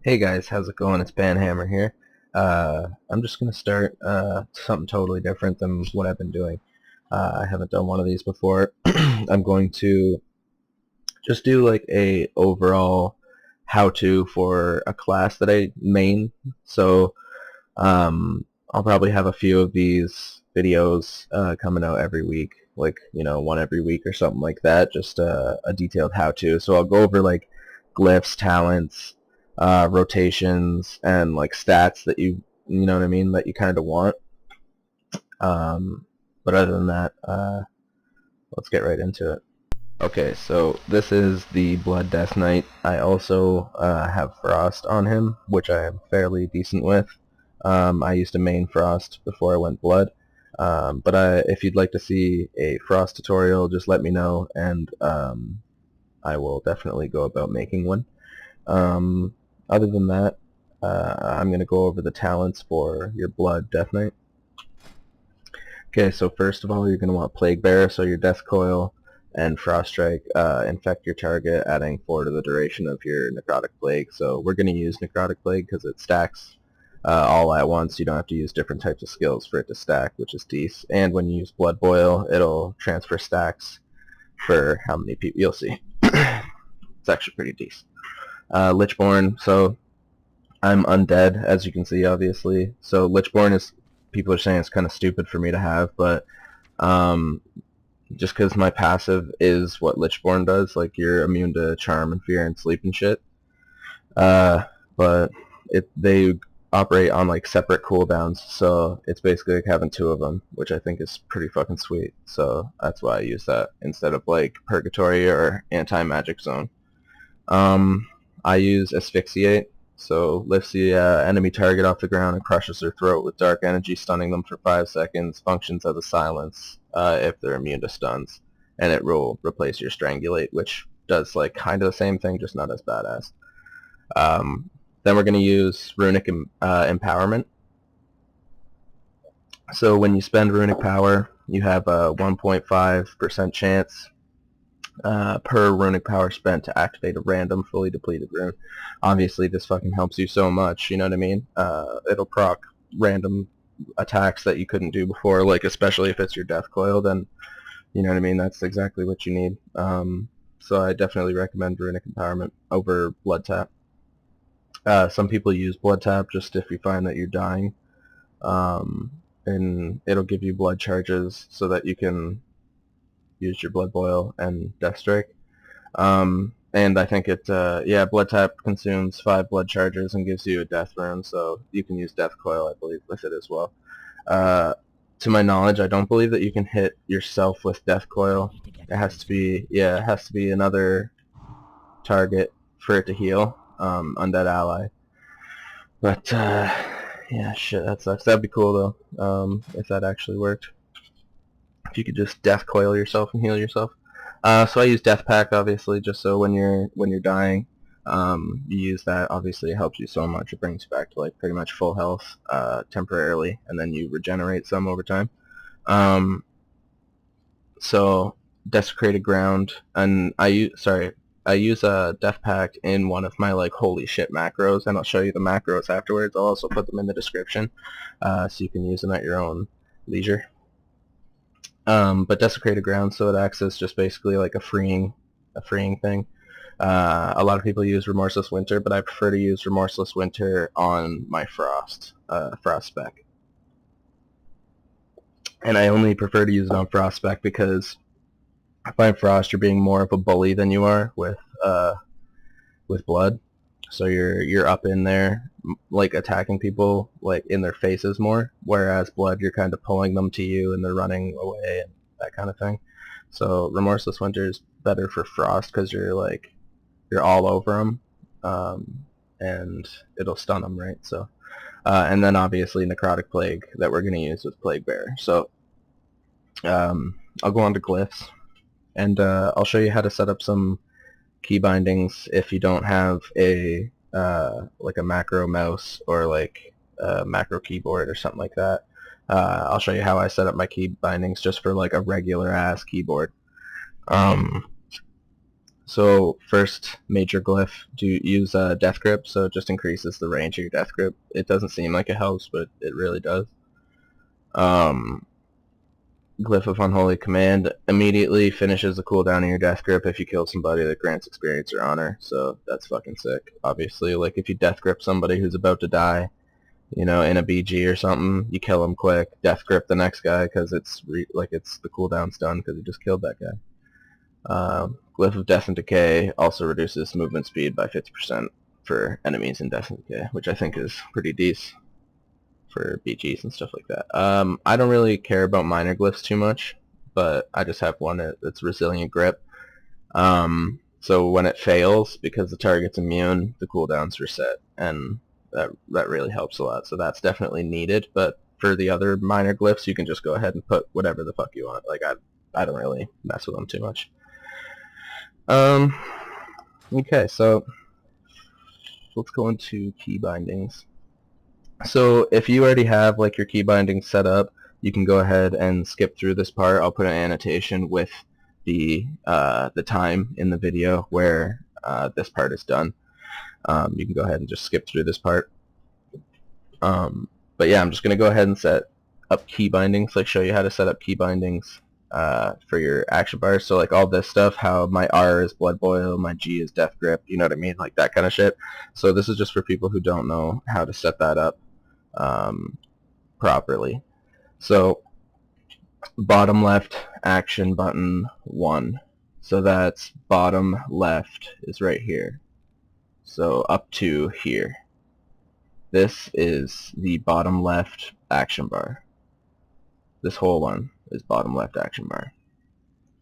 Hey guys, how's it going? It's Banhammer here. I'm just gonna start something totally different than what I've been doing. I haven't done one of these before. I'm going to just do like a overall how-to for a class that I main. So I'll probably have a few of these videos coming out every week, like one every week or something like that. Just a detailed how-to. So I'll go over like glyphs, talents, rotations, and like stats that you know what I mean, that you kind of want. But other than that, let's get right into it. Okay, so this is the Blood Deathknight. I also have Frost on him, which I am fairly decent with. I used to main Frost before I went Blood. If you'd like to see a Frost tutorial, just let me know, and I will definitely go about making one. Other than that, I'm going to go over the talents for your Blood Deathknight. Okay, so first of all, you're going to want Plague Bearer, so your Death Coil and Frost Strike infect your target, adding 4 to the duration of your Necrotic Plague. So we're going to use Necrotic Plague because it stacks all at once. You don't have to use different types of skills for it to stack, which is decent. And when you use Blood Boil, it'll transfer stacks for how many people you'll see. It's actually pretty decent. Lichborn, so I'm undead, as you can see, obviously. So Lichborn is, people are saying it's kind of stupid for me to have, but just because my passive is what Lichborn does, like you're immune to charm and fear and sleep and shit. But they operate on like separate cooldowns, so it's basically like having 2 of them, which I think is pretty fucking sweet. So that's why I use that instead of like Purgatory or Anti-Magic Zone. I use Asphyxiate, so lifts the enemy target off the ground and crushes their throat with dark energy, stunning them for 5 seconds. Functions as a silence if they're immune to stuns, and it will replace your Strangulate, which does like kind of the same thing, just not as badass. Then we're going to use Runic Empowerment. So when you spend Runic Power, you have a 1.5% chance per runic power spent to activate a random fully depleted rune. Obviously, this fucking helps you so much, you know what I mean? It'll proc random attacks that you couldn't do before, like especially if it's your Death Coil, then, you know what I mean? That's exactly what you need. So I definitely recommend Runic Empowerment over Blood Tap. Some people use Blood Tap just if you find that you're dying. And it'll give you blood charges so that you can use your Blood Boil and Death Strike. And I think Blood Tap consumes 5 blood charges and gives you a death rune, so you can use Death Coil, I believe, with it as well. To my knowledge, I don't believe that you can hit yourself with Death Coil. It has to be another target for it to heal, undead ally. But yeah, shit, that sucks. That'd be cool though, if that actually worked. If you could just Death Coil yourself and heal yourself. So I use Death Pact, obviously, just so when you're dying, you use that. Obviously, it helps you so much. It brings you back to like pretty much full health temporarily, and then you regenerate some over time. So Desecrated Ground, and I use a Death Pact in one of my like holy shit macros, and I'll show you the macros afterwards. I'll also put them in the description, so you can use them at your own leisure. But Desecrated Ground, so it acts as just basically like a freeing thing. A lot of people use Remorseless Winter, but I prefer to use Remorseless Winter on my Frost spec. And I only prefer to use it on Frost spec because I find Frost you're being more of a bully than you are with Blood. So you're up in there like attacking people like in their faces more, whereas Blood you're kind of pulling them to you and they're running away and that kind of thing. So Remorseless Winter is better for Frost because you're all over them, and it'll stun them, right? So and then obviously Necrotic Plague that we're going to use with Plague Bearer. So I'll go on to Glyphs, and I'll show you how to set up some Keybindings if you don't have a like a macro mouse or like a macro keyboard or something like that. I'll show you how I set up my Keybindings just for like a regular ass keyboard. So first major glyph, do use death grip, so it just increases the range of your death grip. It doesn't seem like it helps, but it really does. Glyph of Unholy Command immediately finishes the cooldown of your death grip if you kill somebody that grants experience or honor, so that's fucking sick. Obviously, like if you death grip somebody who's about to die, you know, in a BG or something, you kill him quick, death grip the next guy because it's the cooldown's done because you just killed that guy. Glyph of Death and Decay also reduces movement speed by 50% for enemies in Death and Decay, which I think is pretty decent for BGs and stuff like that. I don't really care about minor glyphs too much, but I just have one that's Resilient Grip. So when it fails, because the target's immune, the cooldown's reset, and that really helps a lot. So that's definitely needed, but for the other minor glyphs, you can just go ahead and put whatever the fuck you want. Like, I don't really mess with them too much. Okay, so let's go into Keybindings. So if you already have like your Keybindings set up, you can go ahead and skip through this part. I'll put an annotation with the time in the video where this part is done. You can go ahead and just skip through this part. But yeah, I'm just going to go ahead and set up Keybindings, like show you how to set up Keybindings for your action bars. So like all this stuff, how my R is Blood Boil, my G is Death Grip, you know what I mean? Like that kind of shit. So this is just for people who don't know how to set that up properly. So bottom left action button 1. So that's bottom left is right here. So up to here. This is the bottom left action bar. This whole one is bottom left action bar.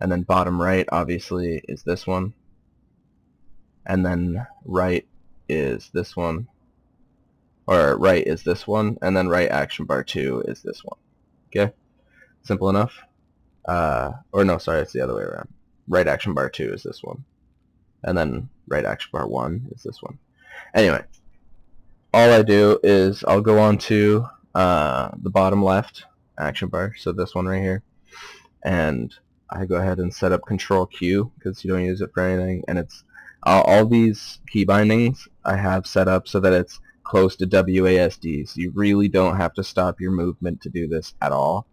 And then bottom right obviously is this one. And then right is this one. Or right is this one, and then right action bar 2 is this one. Okay? Simple enough? Or no, sorry, it's the other way around. Right action bar 2 is this one. And then right action bar 1 is this one. Anyway, all I do is I'll go on to the bottom left action bar, so this one right here, and I go ahead and set up Control Q because you don't use it for anything, and it's all these Keybindings I have set up so that it's close to WASDs. You really don't have to stop your movement to do this at all,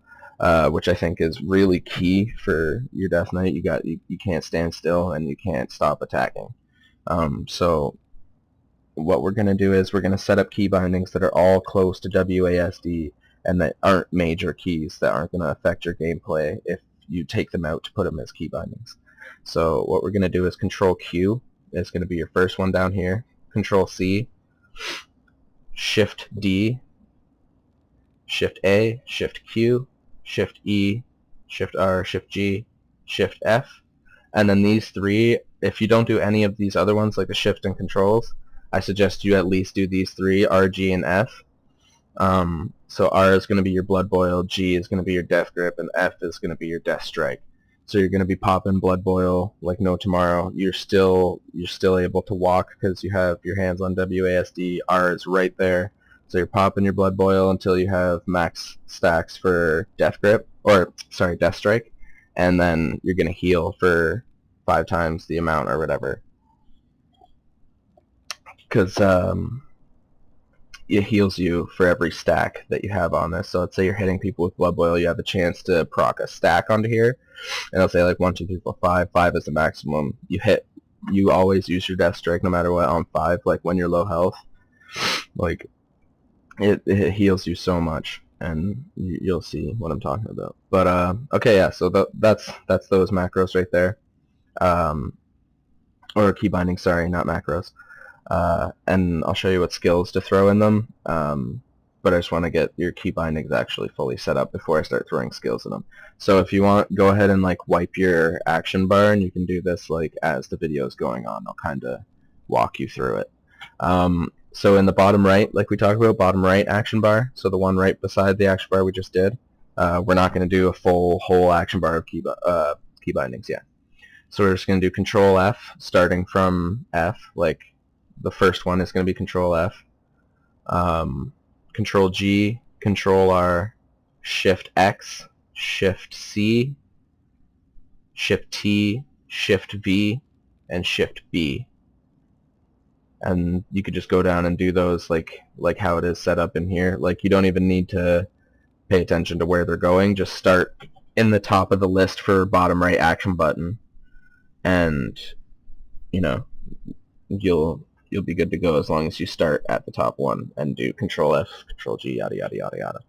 which I think is really key for your Deathknight. You can't stand still and you can't stop attacking. So what we're going to do is we're going to set up Keybindings that are all close to WASD and that aren't major keys that aren't going to affect your gameplay if you take them out to put them as Keybindings. So what we're going to do is Control Q is going to be your first one down here. Control C, Shift D, Shift A, Shift Q, Shift E, Shift R, Shift G, Shift F, and then these three, if you don't do any of these other ones like the Shift and Controls, I suggest you at least do these three, R, G, and F. So R is going to be your Blood Boil, G is going to be your Death Grip, and F is going to be your Death Strike. So you're going to be popping Blood Boil like no tomorrow. You're still able to walk because you have your hands on WASD. R is right there. So you're popping your Blood Boil until you have max stacks for Death Grip, or sorry, Death Strike, and then you're going to heal for 5 times the amount or whatever. Because it heals you for every stack that you have on this. So let's say you're hitting people with Blood Boil, you have a chance to proc a stack onto here, and I'll say like 1, 2, 3, 4, 5. 5 is the maximum. You always use your Death Strike no matter what on 5, like when you're low health. Like it heals you so much, and you'll see what I'm talking about. But okay, yeah. So that's those macros right there, or Keybindings. Sorry, not macros. And I'll show you what skills to throw in them, but I just want to get your Keybindings actually fully set up before I start throwing skills in them. So if you want, go ahead and like wipe your action bar, and you can do this like as the video is going on. I'll kind of walk you through it. So in the bottom right, like we talked about, bottom right action bar, so the one right beside the action bar we just did, we're not going to do a whole action bar of Keybindings yet. So we're just going to do Control F, starting from F, like the first one is going to be Control F, Control G, Control R, Shift X, Shift C, Shift T, Shift V, and Shift B. And you could just go down and do those like how it is set up in here. Like, you don't even need to pay attention to where they're going. Just start in the top of the list for bottom right action button, and you know, you'll be good to go as long as you start at the top one and do Control F, Control G, yada yada yada yada.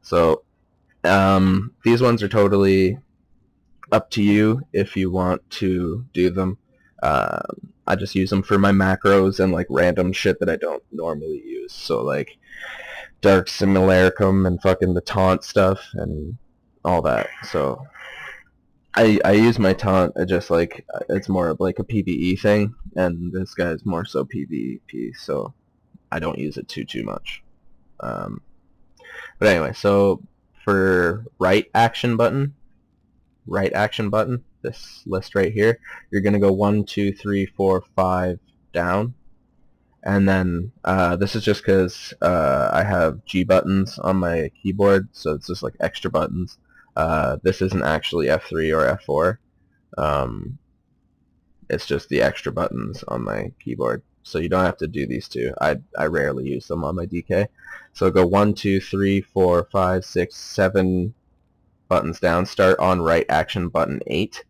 So these ones are totally up to you if you want to do them. I just use them for my macros and like random shit that I don't normally use. So like Dark Simulacrum and fucking the taunt stuff and all that. So I use my taunt just like it's more of like a PvE thing, and this guy's more so PvP, so I don't use it too much. But anyway, so for right action button, this list right here, you're gonna go 1, 2, 3, 4, 5 down, and then this is just because I have G buttons on my keyboard, so it's just like extra buttons. This isn't actually F3 or F4. It's just the extra buttons on my keyboard, so you don't have to do these two. I rarely use them on my DK. So go 1, 2, 3, 4, 5, 6, 7 buttons down. Start on right action button 8.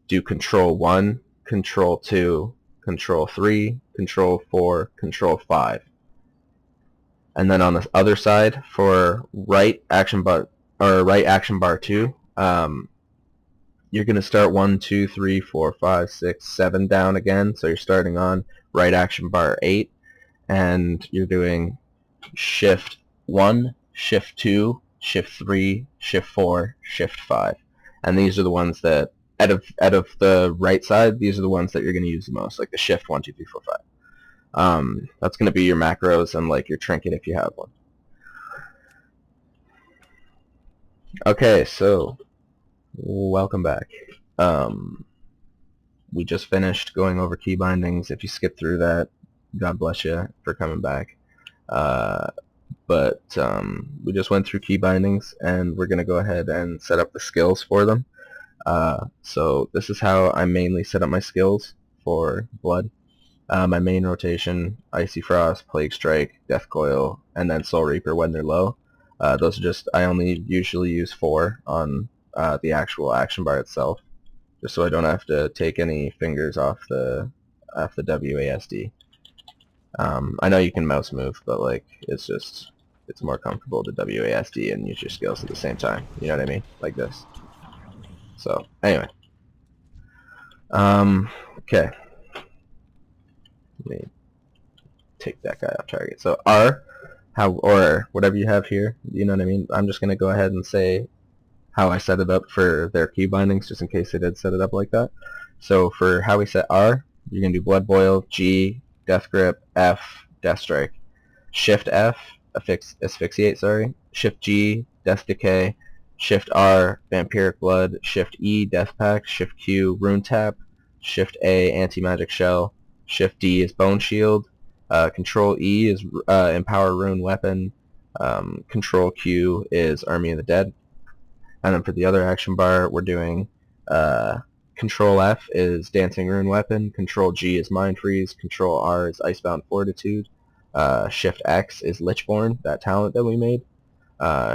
Do Control 1, Control 2, Control 3, Control 4, Control 5. And then on the other side, for right action bar 2, you're going to start 1, 2, 3, 4, 5, 6, 7 down again. So you're starting on right action bar 8, and you're doing Shift 1, Shift 2, Shift 3, Shift 4, Shift 5. And these are the ones that, out of the right side, these are the ones that you're going to use the most, like the Shift 1, 2, 3, 4, 5. That's going to be your macros and like your trinket if you have one. Okay, so welcome back. We just finished going over Keybindings. If you skip through that, God bless you for coming back. But we just went through Keybindings, and we're going to go ahead and set up the skills for them. So this is how I mainly set up my skills for Blood. My main rotation, Icy Frost, Plague Strike, Death Coil, and then Soul Reaper when they're low. Those are just, I only usually use 4 on the actual action bar itself, just so I don't have to take any fingers off the WASD. I know you can mouse move, but like it's more comfortable to WASD and use your skills at the same time. You know what I mean? Like this. So anyway, okay. Let me take that guy off target. So R, or whatever you have here. You know what I mean? I'm just gonna go ahead and say how I set it up for their Keybindings, just in case they did set it up like that. So for how we set R, you're going to do Blood Boil, G, Death Grip, F, Death Strike. Shift F, Asphyxiate, sorry. Shift G, Death Decay. Shift R, Vampiric Blood. Shift E, Death Pact. Shift Q, Rune Tap. Shift A, Anti-Magic Shell. Shift D is Bone Shield. Control E is Empower Rune Weapon. Control Q is Army of the Dead. And then for the other action bar, we're doing Control F is Dancing Rune Weapon, Control G is Mind Freeze, Control R is Icebound Fortitude, Shift X is Lichborn, that talent that we made,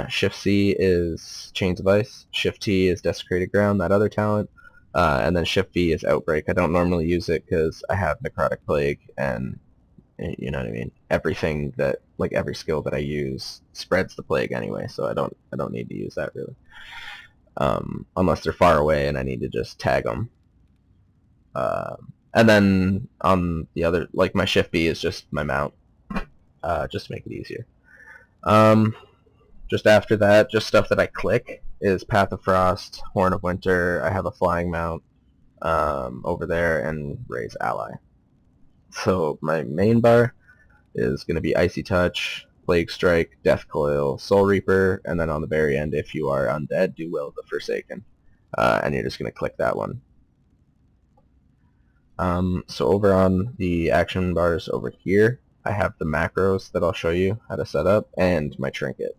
Shift C is Chains of Ice, Shift T is Desecrated Ground, that other talent, and then Shift V is Outbreak. I don't normally use it because I have Necrotic Plague, and you know what I mean. Everything that, like every skill that I use, spreads the plague anyway, so I don't need to use that really. Unless they're far away and I need to just tag them. And then on the other, like my Shift B is just my mount, just to make it easier. Just after that, just stuff that I click is Path of Frost, Horn of Winter. I have a flying mount over there, and Raise Ally. So my main bar is going to be Icy Touch, Plague Strike, Death Coil, Soul Reaper, and then on the very end, if you are undead, do Will of the Forsaken. And you're just going to click that one. So over on the action bars over here, I have the macros that I'll show you how to set up, and my trinket.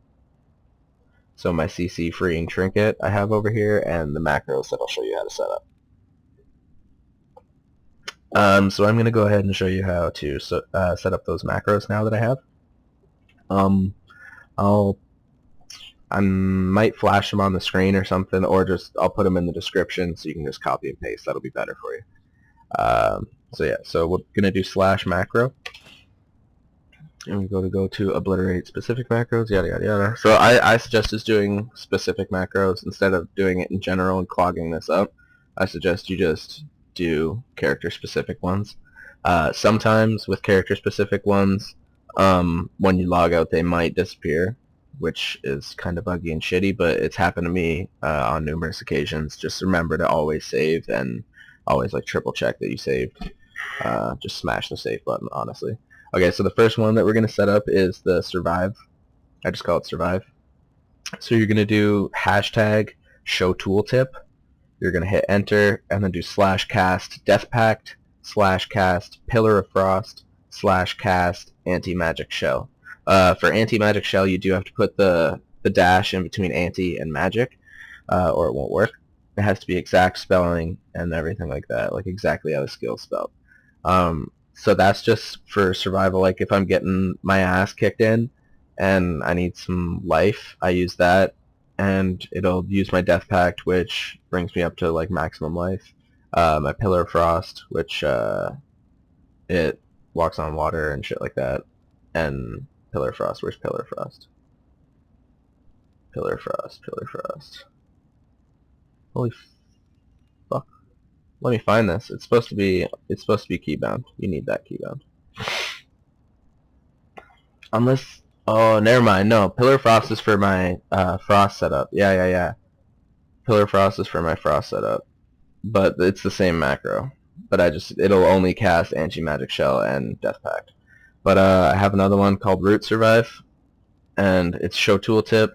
So my CC freeing trinket I have over here, and the macros that I'll show you how to set up. So I'm going to go ahead and show you how to set up those macros now that I have. I might flash them on the screen or something, or just I'll put them in the description so you can just copy and paste. That'll be better for you. So yeah, so we're going to do /macro. And we go to obliterate specific macros, yada yada yada. So I suggest just doing specific macros instead of doing it in general and clogging this up. I suggest you just do character specific ones. Sometimes with character specific ones, when you log out they might disappear, which is kind of buggy and shitty, but it's happened to me on numerous occasions. Just remember to always save and always like triple check that you saved. Just smash the save button, honestly. Okay, so the first one that we're going to set up is the survive. I just call it survive. So you're going to do hashtag show tooltip. You're going to hit enter and then do /cast death pact /cast pillar of frost /cast anti-magic shell. For anti-magic shell, you do have to put the dash in between anti and magic, or it won't work. It has to be exact spelling and everything like that, like exactly how the skill's spelled. So that's just for survival. Like if I'm getting my ass kicked in and I need some life, I use that, and it'll use my death pact, which brings me up to like maximum life. My pillar of frost, which it walks on water and shit like that. And pillar of frost. Where's pillar of frost? Pillar of frost. Pillar of frost. Holy fuck. Let me find this. It's supposed to be keybound. You need that keybound. Unless, oh, never mind. No, pillar of frost is for my frost setup. Yeah. Pillar of frost is for my frost setup, but it's the same macro. But it'll only cast anti-magic shell and death pact. But I have another one called root survive, and it's show tooltip.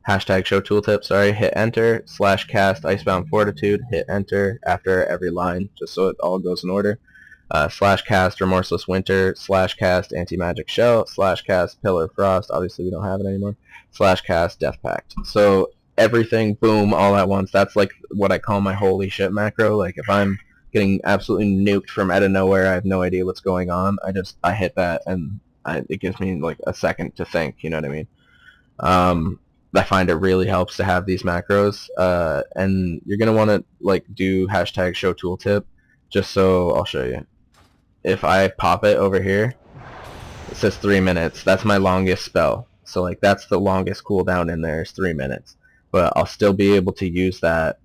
Hashtag show tooltip, sorry, hit enter, /cast icebound fortitude, hit enter after every line, just so it all goes in order. /cast remorseless winter, /cast anti-magic shell, /cast pillar frost, obviously we don't have it anymore, /cast death pact. So everything, boom, all at once. That's like what I call my holy shit macro. Like if I'm getting absolutely nuked from out of nowhere, I have no idea what's going on, I hit that, and it gives me like a second to think, you know what I mean? I find it really helps to have these macros, and you're gonna want to like do hashtag show tooltip, just so I'll show you. If I pop it over here, it says 3 minutes. That's my longest spell. So like that's the longest cooldown in there is 3 minutes. But I'll still be able to use that.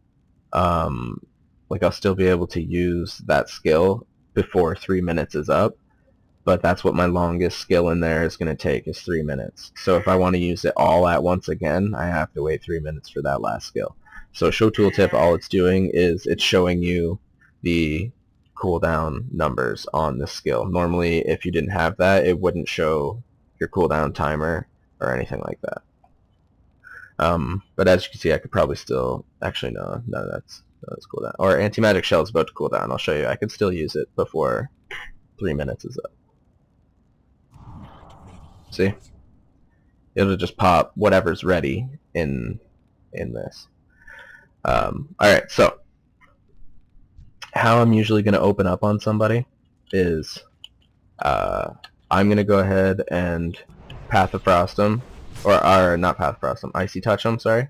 I'll still be able to use that skill before 3 minutes is up. But that's what my longest skill in there is going to take, is 3 minutes. So if I want to use it all at once again, I have to wait 3 minutes for that last skill. So show tooltip, all it's doing is it's showing you the cooldown numbers on this skill. Normally, if you didn't have that, it wouldn't show your cooldown timer or anything like that. But as you can see, I could probably still, actually no, that's cooldown. Or anti-magic shell is about to cool down. I'll show you. I can still use it before 3 minutes is up. See? It'll just pop whatever's ready in this. Alright, so how I'm usually going to open up on somebody is I'm going to go ahead and Path of Frost him, or not Path of Frost him, Icy Touch him, sorry.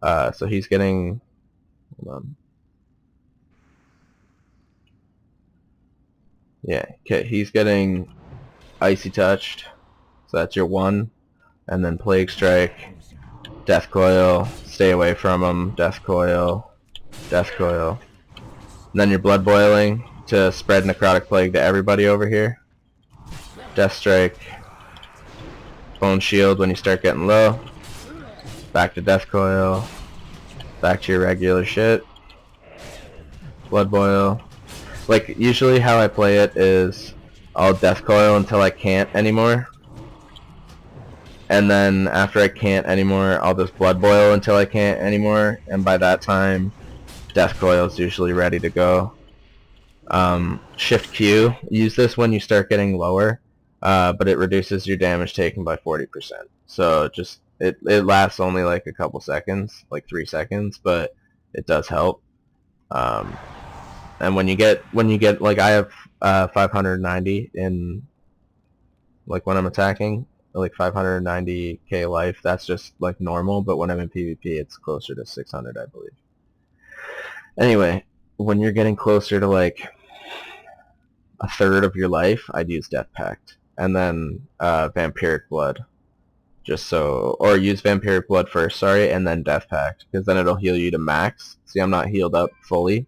So he's getting, hold on. Yeah, okay, he's getting Icy Touched. So that's your 1, and then Plague Strike, Death Coil, stay away from him, Death Coil, Death Coil. And then you're Blood Boiling to spread Necrotic Plague to everybody over here. Death Strike, Bone Shield when you start getting low, back to Death Coil, back to your regular shit, Blood Boil. Like, usually how I play it is I'll Death Coil until I can't anymore. And then after I can't anymore, I'll just Blood Boil until I can't anymore, and by that time, Death Coil is usually ready to go. Shift Q, use this when you start getting lower, but it reduces your damage taken by 40%. So just, it lasts only like a couple seconds, like 3 seconds, but it does help. And when you get like, I have 590 in, like, when I'm attacking, like 590k life. That's just like normal, but when I'm in PvP, it's closer to 600, I believe. Anyway, when you're getting closer to like a third of your life, I'd use Death Pact, and then Vampiric Blood, just so, or use Vampiric Blood first, sorry, and then Death Pact, because then it'll heal you to max. See, I'm not healed up fully.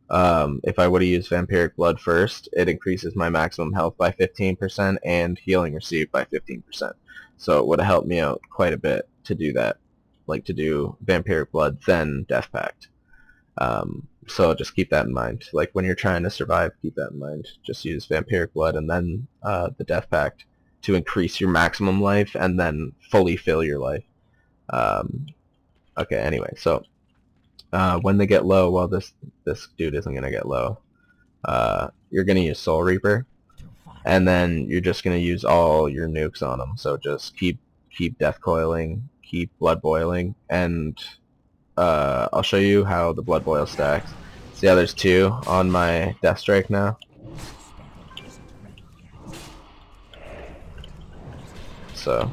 If I would have used Vampiric Blood first, it increases my maximum health by 15% and healing received by 15%. So it would have helped me out quite a bit to do that, like to do Vampiric Blood, then Death Pact. So just keep that in mind. Like when you're trying to survive, keep that in mind. Just use Vampiric Blood and then the Death Pact to increase your maximum life and then fully fill your life. Okay, anyway, so when they get low, well, this dude isn't going to get low. You're going to use Soul Reaper, and then you're just going to use all your nukes on them. So just keep Death Coiling, keep Blood Boiling, and I'll show you how the Blood Boil stacks. See how there's 2 on my Death Strike now? So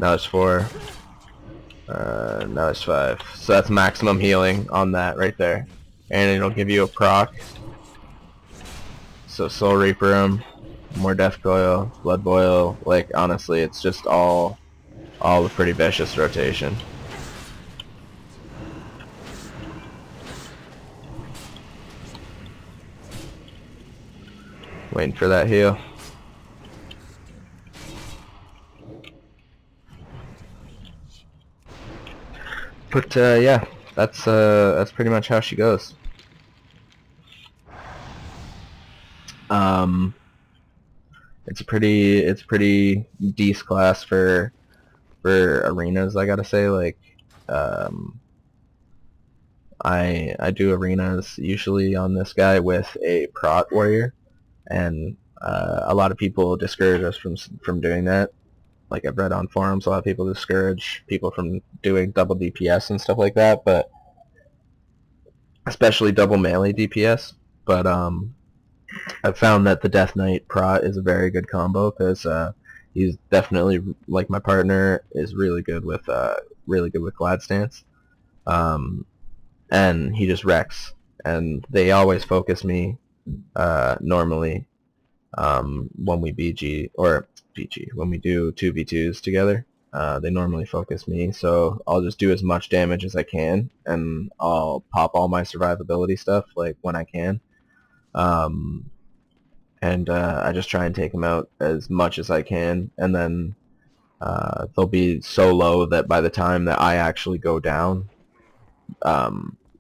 now there's 4. Now there's 5. So that's maximum healing on that right there. And it'll give you a proc. So Soul Reaper him, more Death Coil, Blood Boil. Like, honestly, it's just all a pretty vicious rotation. Waiting for that heal. But yeah, that's pretty much how she goes. It's pretty decent class for arenas, I gotta say. Like, I do arenas usually on this guy with a prot warrior, and a lot of people discourage us from doing that. Like, I've read on forums, a lot of people discourage people from doing double DPS and stuff like that, but especially double melee DPS. But I've found that the Deathknight prot is a very good combo, because he's definitely, like, my partner is really good with Glad Stance, and he just wrecks. And they always focus me normally when we when we do 2v2s together. They normally focus me, so I'll just do as much damage as I can, and I'll pop all my survivability stuff like when I can. And I just try and take them out as much as I can, and then they'll be so low that by the time that I actually go down,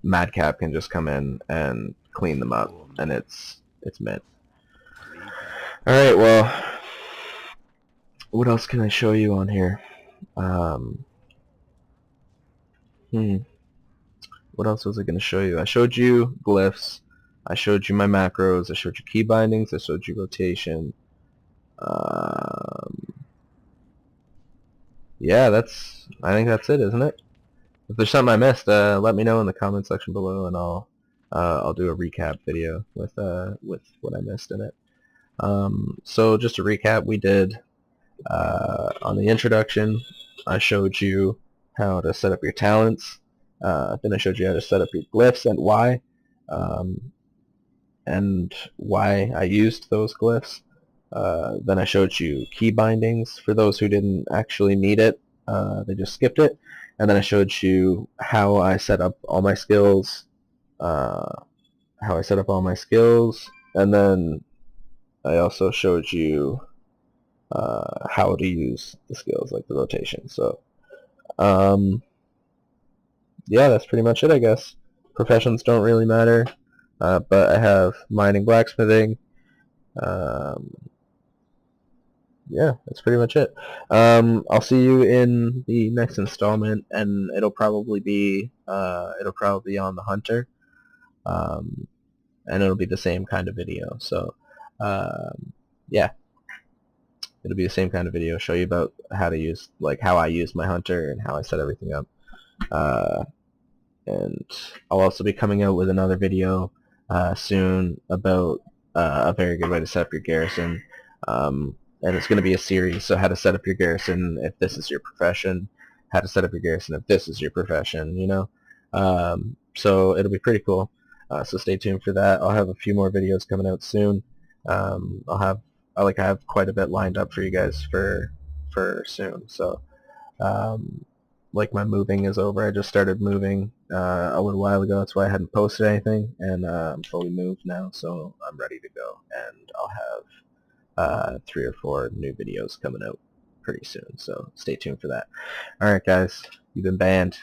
Madcap can just come in and clean them up, and it's mint. Alright, well, what else can I show you on here? What else was I going to show you? I showed you Glyphs, I showed you my macros, I showed you Keybindings, I showed you rotation. Yeah, I think that's it, isn't it? If there's something I missed, let me know in the comment section below, and I'll do a recap video with what I missed in it. So just to recap, we did on the introduction, I showed you how to set up your talents. Then I showed you how to set up your glyphs and why I used those glyphs. Then I showed you key bindings for those who didn't actually need it. They just skipped it. And then I showed you how I set up all my skills. And then I also showed you how to use the skills, like the rotation. So, yeah, that's pretty much it, I guess. Professions don't really matter, but I have mining, blacksmithing. Yeah, that's pretty much it. I'll see you in the next installment, and it'll probably be on the hunter, and it'll be the same kind of video. So, yeah, it'll be the same kind of video. Show you about how to use, like, how I use my hunter and how I set everything up. And I'll also be coming out with another video soon about a very good way to set up your garrison. And it's going to be a series, so how to set up your garrison if this is your profession, how to set up your garrison if this is your profession, you know. So it'll be pretty cool. So stay tuned for that. I'll have a few more videos coming out soon. I have quite a bit lined up for you guys for soon. So like my moving is over. I just started moving a little while ago. That's why I hadn't posted anything, and I'm fully moved now, so I'm ready to go. And I'll have 3 or 4 new videos coming out pretty soon. So stay tuned for that. All right, guys, you've been banned.